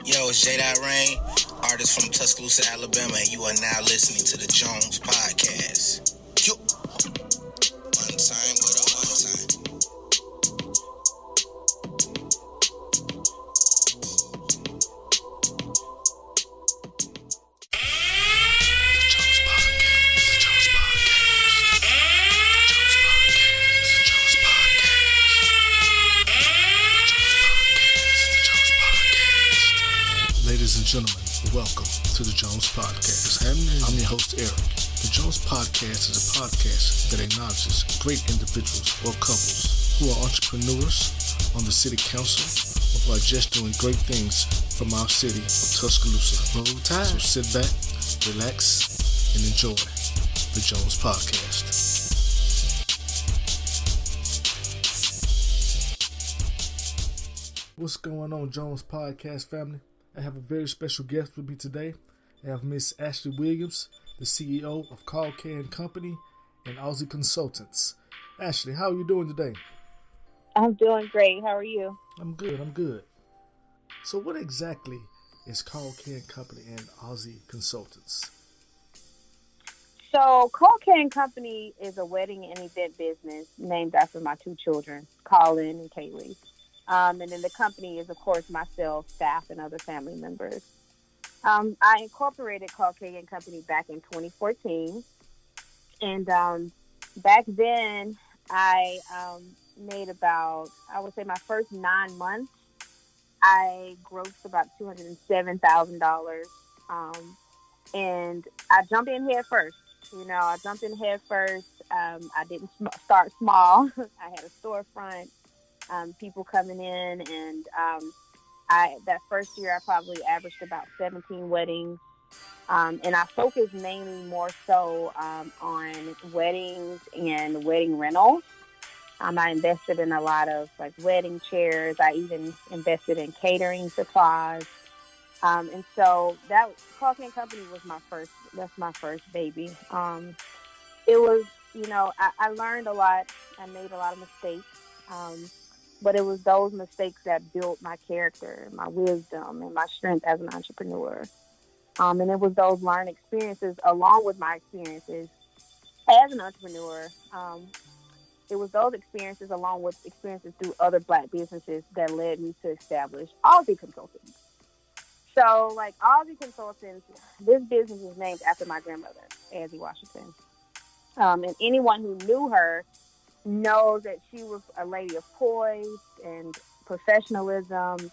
Yo, it's J. Rain, artist from Tuscaloosa, Alabama, and you are now listening to the Jones Podcast. Yo. One time, what a one time. Ladies and gentlemen, welcome to the Jones Podcast. I'm your host, Eric. The Jones Podcast is a podcast that acknowledges great individuals or couples who are entrepreneurs on the city council or who are just doing great things from our city of Tuscaloosa. Roll Tide. So sit back, relax, and enjoy the Jones Podcast. What's going on, Jones Podcast family? I have a very special guest with me today. I have Miss Ashley Williams, the CEO of Koll Kay and Company and Auzzi Consultants. Ashley, how are you doing today? I'm doing great. How are you? I'm good. So what exactly is Koll Kay and Company and Auzzi Consultants? So Koll Kay and Company is a wedding and event business named after my two children, Colin and Kaylee. And then the company is, of course, myself, staff, and other family members. I incorporated Koll Kay and Company back in 2014. And back then, I made about, I would say my first 9 months, I grossed about $207,000. And I jumped in head first. I didn't start small. I had a storefront. People coming in, and that first year I probably averaged about 17 weddings, and I focused mainly more so on weddings and wedding rentals. I invested in a lot of wedding chairs. I even invested in catering supplies, and so that Koll Kay and Company was my first. That's my first baby. It was, I learned a lot. I made a lot of mistakes. But it was those mistakes that built my character, my wisdom, and my strength as an entrepreneur. And it was those learned experiences, along with my experiences as an entrepreneur. It was those experiences, along with experiences through other Black businesses, that led me to establish Auzzi Consultants. So, Auzzi Consultants, this business is named after my grandmother, Auzzi Washington. And anyone who knew her knows that she was a lady of poise and professionalism,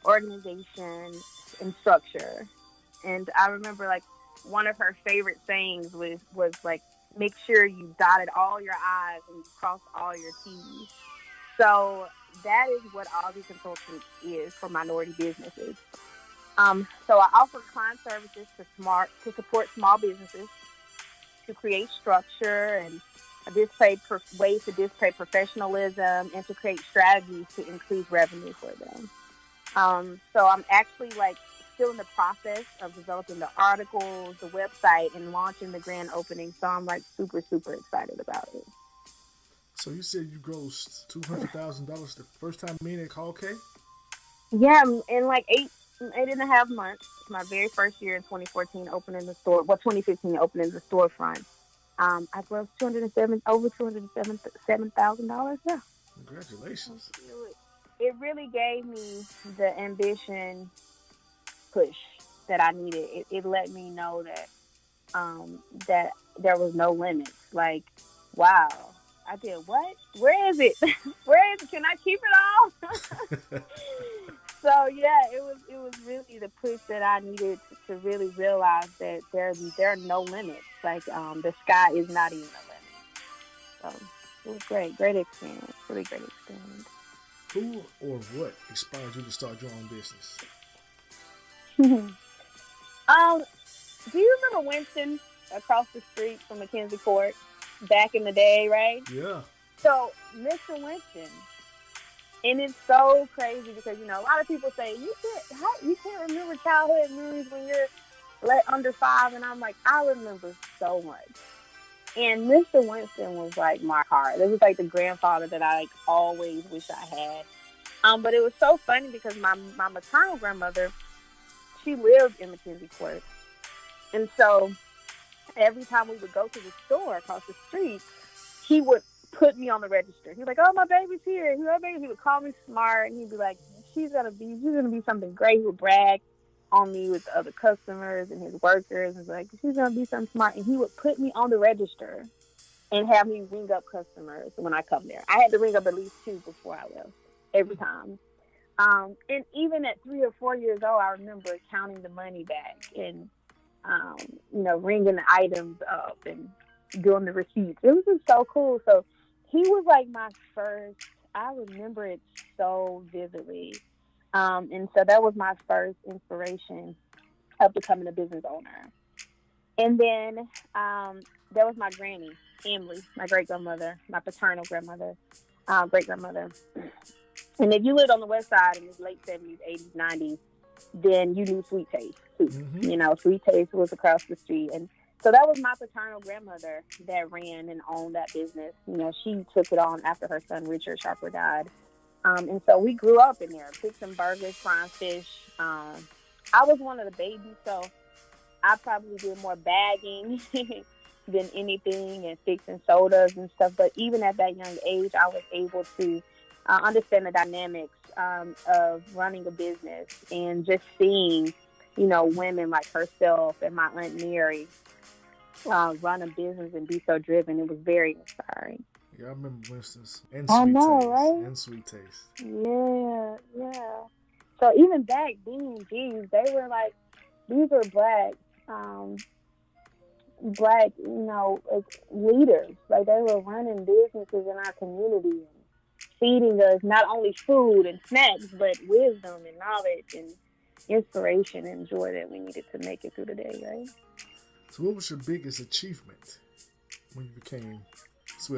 organization, and structure. And I remember one of her favorite sayings was make sure you dotted all your I's and you crossed all your T's. So that is what Auzzi Consultants is for minority businesses. So I offer client services to support small businesses, to create structure and ways to display professionalism, and to create strategies to increase revenue for them. So I'm actually still in the process of developing the articles, the website, and launching the grand opening. So I'm super, super excited about it. So you said you grossed $200,000 the first time being at Koll Kay? Yeah, in 8.5 months. My very first year in 2014 opening the store. 2015 opening the storefront. I grossed over $207,000. Yeah. Congratulations. It really gave me the ambition push that I needed. It let me know that that there was no limits. Wow, I did what? Where is it? Where is it? Can I keep it all? So yeah, it was really the push that I needed to really realize that there are no limits. The sky is not even a limit. So it was great experience, really great experience. Who or what inspired you to start your own business? Do you remember Winston across the street from McKenzie Court back in the day, right? Yeah. So Mr. Winston. And it's so crazy because, a lot of people say, you can't remember childhood memories when you're under 5. And I'm I remember so much. And Mr. Winston was my heart. It was the grandfather that I always wish I had. But it was so funny because my maternal grandmother she lived in Mackenzie Court. And so every time we would go to the store across the street, he would put me on the register. He was like, "Oh, my baby's here." He would call me smart, and he'd be like, she's gonna be something great." He would brag on me with the other customers and his workers, and like, "She's gonna be something smart." And he would put me on the register and have me ring up customers when I come there. I had to ring up at least 2 before I left every time. And even at 3 or 4 years old, I remember counting the money back and ringing the items up and doing the receipts. It was just so cool. So he was like my first. I remember it so vividly. And so that was my first inspiration of becoming a business owner. And then there was my granny, Emily, my great-grandmother, my paternal grandmother, great-grandmother. And if you lived on the west side in the late 70s, 80s, 90s, then you knew Sweet Taste, too. Mm-hmm. Sweet Taste was across the street. And so that was my paternal grandmother that ran and owned that business. She took it on after her son, Richard Sharper, died. And so we grew up in there, fixing burgers, frying fish. I was one of the babies, so I probably did more bagging than anything and fixing sodas and stuff. But even at that young age, I was able to understand the dynamics of running a business and just seeing, women like herself and my Aunt Mary run a business and be so driven. It was very inspiring. Yeah, I remember Winston's and I Sweet know, Taste. right? And Sweet Taste. Yeah. So even back then, geez, they were like, these were black, leaders. Like, they were running businesses in our community and feeding us not only food and snacks, but wisdom and knowledge and inspiration and joy that we needed to make it through the day, right? So what was your biggest achievement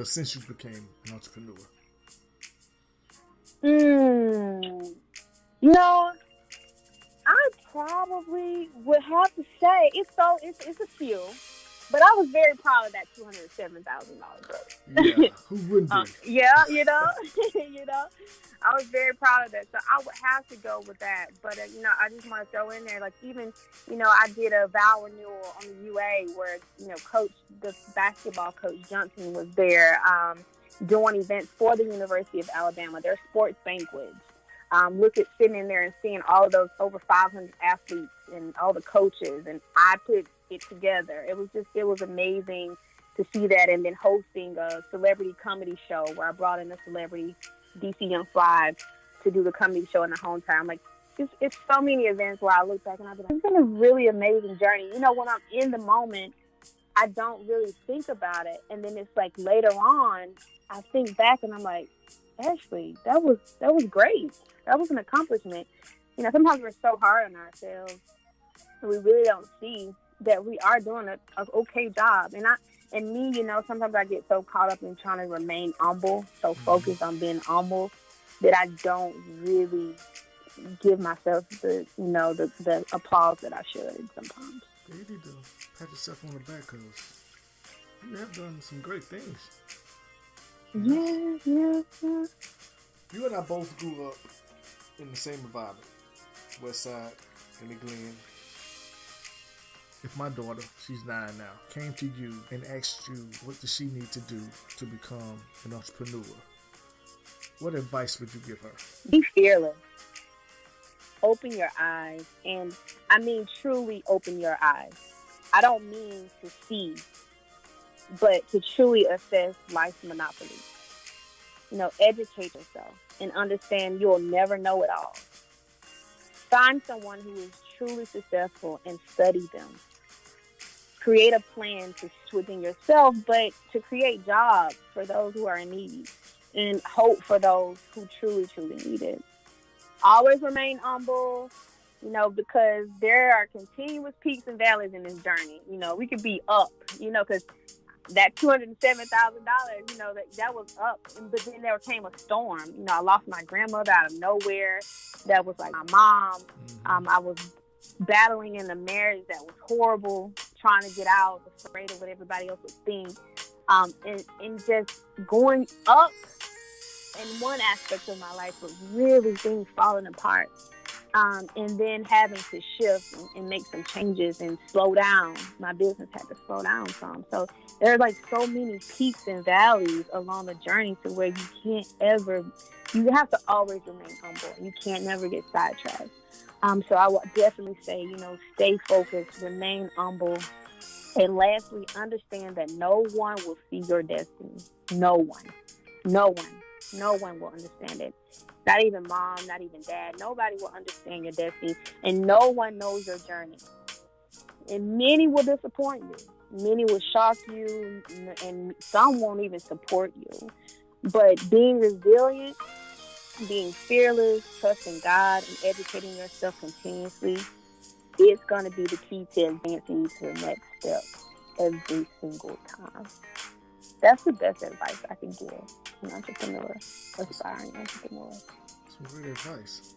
since you became an entrepreneur? I probably would have to say it's a few, but I was very proud of that $207,000 growth. Yeah, who wouldn't be? I was very proud of that, so I would have to go with that. But I just want to throw in there, like, even I did a vow renewal on the UA where the basketball coach Johnson was there doing events for the University of Alabama, their sports banquets. Look at sitting in there and seeing all of those over 500 athletes and all the coaches, and I put it together. It was amazing to see that, and then hosting a celebrity comedy show where I brought in a celebrity, DC Young Fly, to do the comedy show in the hometown. Like, it's so many events where I look back and I'll be like, it's been a really amazing journey. When I'm in the moment, I don't really think about it, and then it's like later on, I think back and I'm like, Ashley, that was great. That was an accomplishment. Sometimes we're so hard on ourselves, and we really don't see that we are doing an okay job. And me, sometimes I get so caught up in trying to remain humble, so focused on being humble, that I don't really give myself the applause that I should sometimes. Yeah, you need to pat yourself on the back because you have done some great things. Yeah. You and I both grew up in the same environment, West Side, in the Glen. If my daughter, she's 9 now, came to you and asked you what does she need to do to become an entrepreneur, what advice would you give her? Be fearless. Open your eyes. And I mean truly open your eyes. I don't mean to see, but to truly assess life's monopoly. Educate yourself and understand you'll never know it all. Find someone who is truly successful and study them. Create a plan within yourself, but to create jobs for those who are in need and hope for those who truly, truly need it. Always remain humble, because there are continuous peaks and valleys in this journey. We could be up, because that $207,000, that was up. But then there came a storm. I lost my grandmother out of nowhere. That was like my mom. I was battling in a marriage that was horrible, trying to get out, afraid of what everybody else would think. And just going up in one aspect of my life, but really things falling apart And then having to shift and make some changes and slow down. My business had to slow down some. So there are like so many peaks and valleys along the journey to where you have to always remain humble. You can't never get sidetracked. So I would definitely say, stay focused, remain humble. And lastly, understand that no one will see your destiny. No one. No one. No one will understand it. Not even mom, not even dad. Nobody will understand your destiny. And no one knows your journey. And many will disappoint you. Many will shock you. And some won't even support you. But being resilient, being fearless, trusting God, and educating yourself continuously, it's going to be the key to advancing you to the next step every single time. That's the best advice I can give an entrepreneur, aspiring entrepreneur. Some great advice.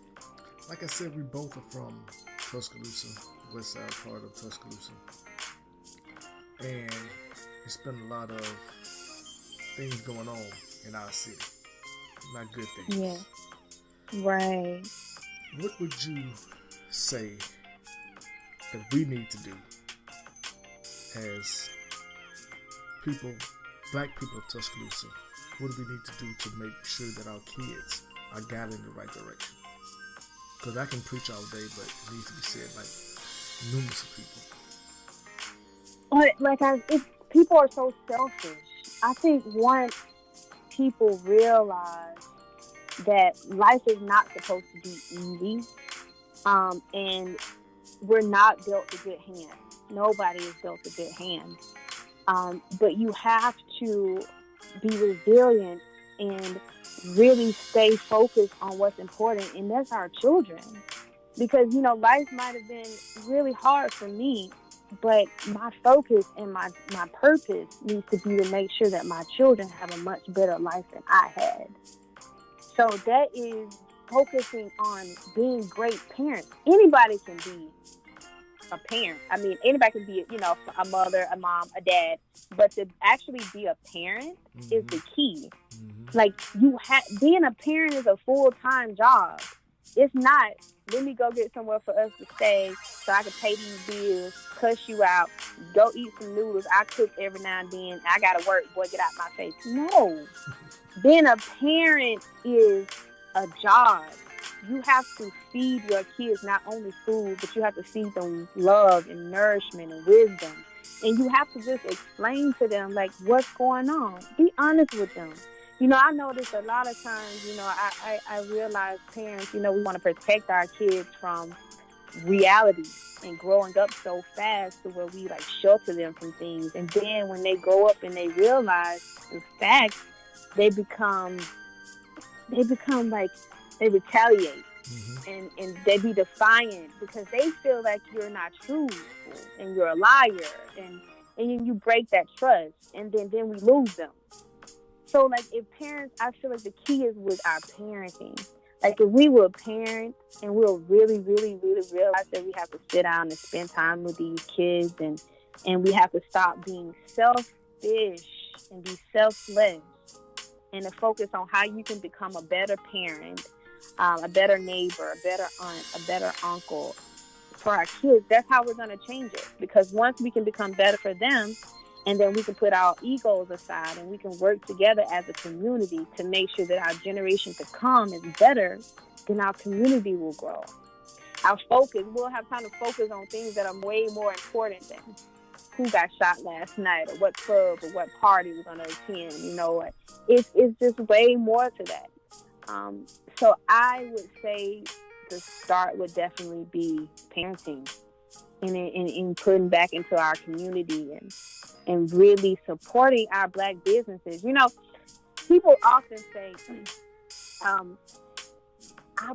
Like I said, we both are from Tuscaloosa, west side part of Tuscaloosa. And it's been a lot of things going on in our city. Not good things. Yeah. Right. What would you say that we need to do as people, black people of Tuscaloosa? What do we need to do to make sure that our kids are guided in the right direction? Because I can preach all day, but it needs to be said like numerous people. People are so selfish. I think once people realize that life is not supposed to be easy, and we're not built to good hands. Nobody is built to good hands. But you have to be resilient and really stay focused on what's important, and that's our children. Because, life might have been really hard for me, but my focus and my purpose needs to be to make sure that my children have a much better life than I had. So that is focusing on being great parents. Anybody can be a parent. I mean, anybody can be, a mother, a mom, a dad, but to actually be a parent is the key. Like, being a parent is a full-time job. It's not, let me go get somewhere for us to stay so I can pay these bills, cuss you out, go eat some noodles. I cook every now and then. I gotta work. Boy, get out my face. No. Being a parent is a job. You have to feed your kids not only food, but you have to feed them love and nourishment and wisdom. And you have to just explain to them, like, what's going on. Be honest with them. I notice a lot of times, I realize parents, we want to protect our kids from reality and growing up so fast to where we, like, shelter them from things. And then when they grow up and they realize the facts, they become like, they retaliate. And they be defiant because they feel like you're not truthful and you're a liar. And you break that trust. And then we lose them. So, like, if parents, I feel like the key is with our parenting. Like, if we will parent and we'll really, really, really realize that we have to sit down and spend time with these kids and we have to stop being selfish and be selfless and to focus on how you can become a better parent, a better neighbor, a better aunt, a better uncle for our kids. That's how we're going to change it. Because once we can become better for them, and then we can put our egos aside and we can work together as a community to make sure that our generation to come is better, then our community will grow. We'll have time to focus on things that are way more important than who got shot last night or what club or what party we're going to attend. It's just way more to that. So I would say the start would definitely be parenting and putting back into our community and really supporting our Black businesses. People often say,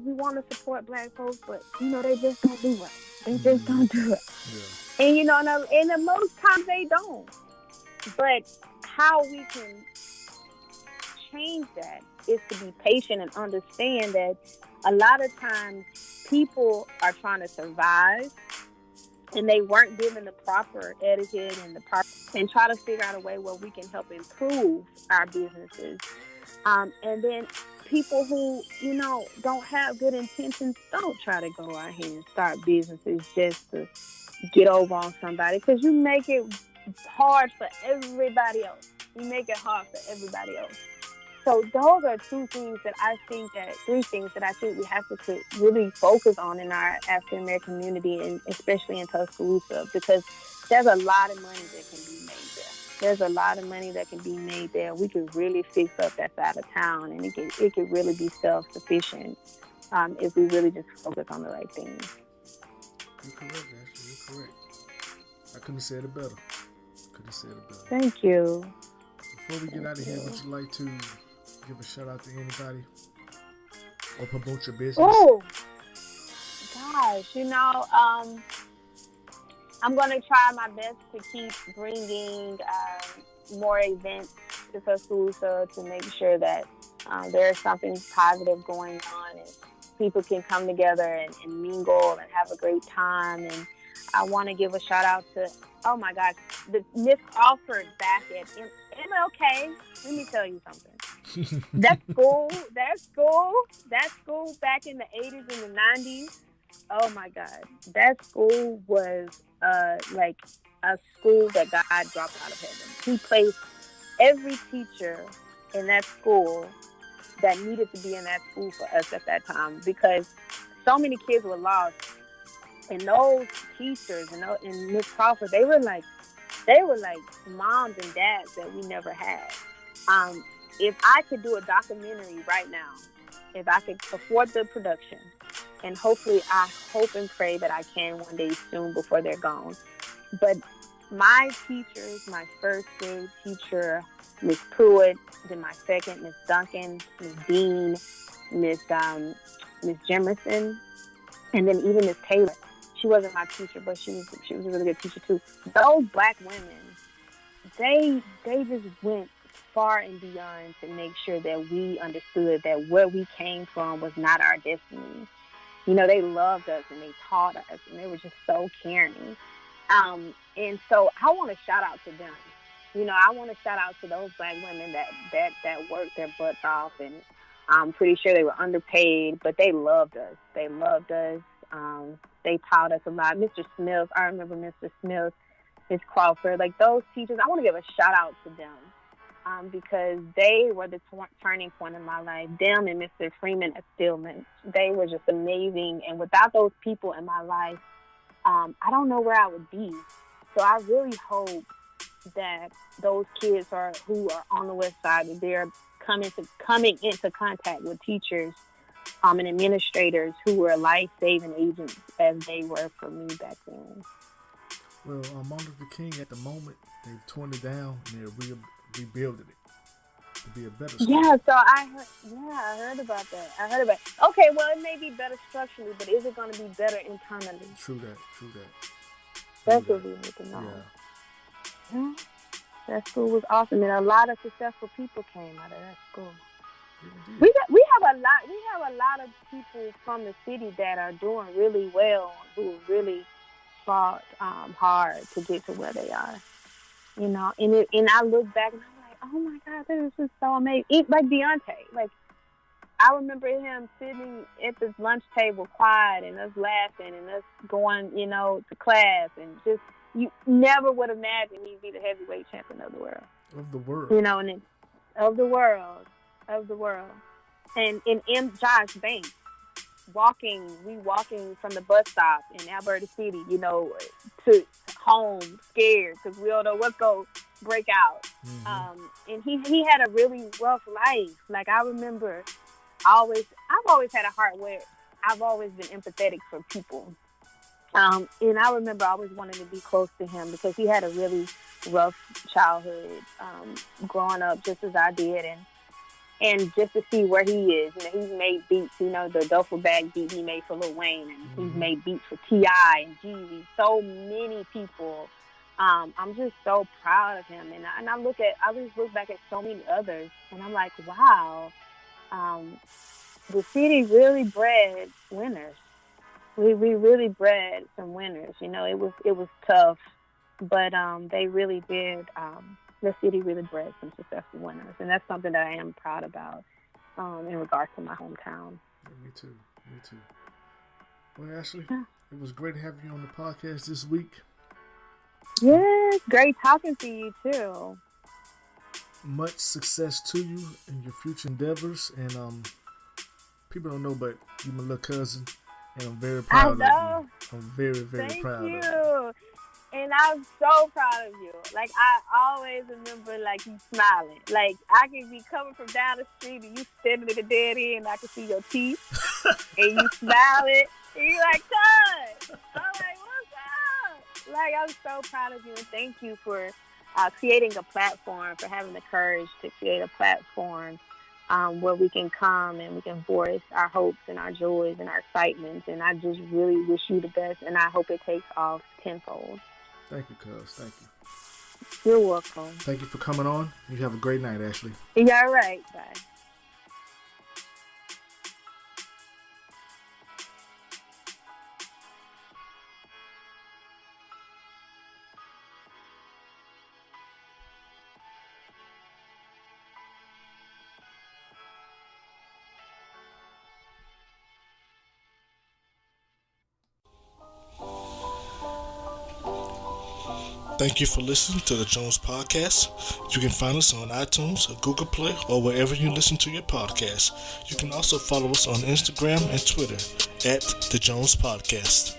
we want to support Black folks, but, they just don't do it. They just don't do it. Yeah. And most times they don't. But how we can change that is to be patient and understand that a lot of times people are trying to survive and they weren't given the proper etiquette and try to figure out a way where we can help improve our businesses. And then people who, don't have good intentions, don't try to go out here and start businesses just to get over on somebody, because you make it hard for everybody else. You make it hard for everybody else. So those are three things that I think we have to really focus on in our African American community, and especially in Tuscaloosa, because there's a lot of money that can be made there. There's a lot of money that can be made there. We could really fix up that side of town, and it could really be self-sufficient if we really just focus on the right things. You're correct, Ashley. You're correct. I couldn't have said it better. Thank you. Before we get out of here, would you like to give a shout out to anybody or promote your business? Oh, gosh, I'm going to try my best to keep bringing more events to Tuscaloosa to make sure that there's something positive going on and people can come together and mingle and have a great time. And I want to give a shout out to, oh my gosh, the Miss Crawford back at MLK. Let me tell you something. that school back in the 80s and the 90s, oh my God, that school was like a school that God dropped out of heaven. He placed every teacher in that school that needed to be in that school for us at that time, because so many kids were lost. And those teachers and Miss Crawford, they were like moms and dads that we never had. If I could do a documentary right now, if I could afford the production, and hopefully I hope and pray that I can one day soon before they're gone. But my teachers, my first grade teacher, Miss Pruitt, then my second, Miss Duncan, Miss Dean, Miss Jemerson, and then even Miss Taylor. She wasn't my teacher, but she was a really good teacher too. Those Black women, they just went far and beyond to make sure that we understood that where we came from was not our destiny. They loved us and they taught us, and they were just so caring. And so I want to shout out to them. I want to shout out to those Black women that worked their butts off, and I'm pretty sure they were underpaid, but they loved us. They taught us a lot. Mr. Smith, I remember Mr. Smith, Miss Crawford, like those teachers. I want to give a shout out to them because they were the turning point in my life. Them and Mr. Freeman at Stillman, they were just amazing. And without those people in my life, I don't know where I would be. So I really hope that those kids who are on the West Side, that they're coming into contact with teachers and administrators who were life-saving agents as they were for me back then. Well, Martin Luther King, at the moment, they've torn it down and they're rebuilding it to be a better school. Yeah, so I heard about that. Okay, well, it may be better structurally, but is it going to be better internally? True that. That's what we need to know. Yeah. That school was awesome, and a lot of successful people came out of that school. We have a lot of people from the city that are doing really well, who really fought hard to get to where they are. And I look back and I'm like, oh my God, this is so amazing. Like Deontay, like I remember him sitting at this lunch table quiet and us laughing and us going, to class, and just, you never would imagine he'd be the heavyweight champion of the world. Of the world. And of the world. And Josh Banks, walking from the bus stop in Alberta City, to home scared because we don't know what's going to break out. Mm-hmm. And he had a really rough life. Like I remember, I've always had a heart where I've always been empathetic for people. And I remember always wanting to be close to him because he had a really rough childhood, growing up just as I did, and just to see where he is. He's made beats, the duffel bag beat he made for Lil Wayne, and he's made beats for T.I. and Jeezy, so many people. I'm just so proud of him, and I just look back at so many others, and I'm like, wow, the city really bred winners. We really bred some winners. It was tough, but they really did. The city really bred some successful winners, and that's something that I am proud about. in regards to my hometown. Yeah, me too. Well, Ashley, it was great having you on the podcast this week. Yes, great talking to you too. Much success to you in your future endeavors, and people don't know, but you're my little cousin, and I'm very proud of you. I'm very, very proud of you. And I'm so proud of you. Like, I always remember, like, you smiling. Like, I can be coming from down the street and you standing at the dead end and I can see your teeth. And you smiling. And you like, Todd. I'm like, what's up? Like, I'm so proud of you. And thank you for creating a platform, for having the courage to create a platform where we can come and we can voice our hopes and our joys and our excitements. And I just really wish you the best. And I hope it takes off tenfold. Thank you, cuz. Thank you. You're welcome. Thank you for coming on. You have a great night, Ashley. Yeah, all right. Bye. Thank you for listening to the Jones Podcast. You can find us on iTunes, or Google Play, or wherever you listen to your podcast. You can also follow us on Instagram and Twitter at the Jones Podcast.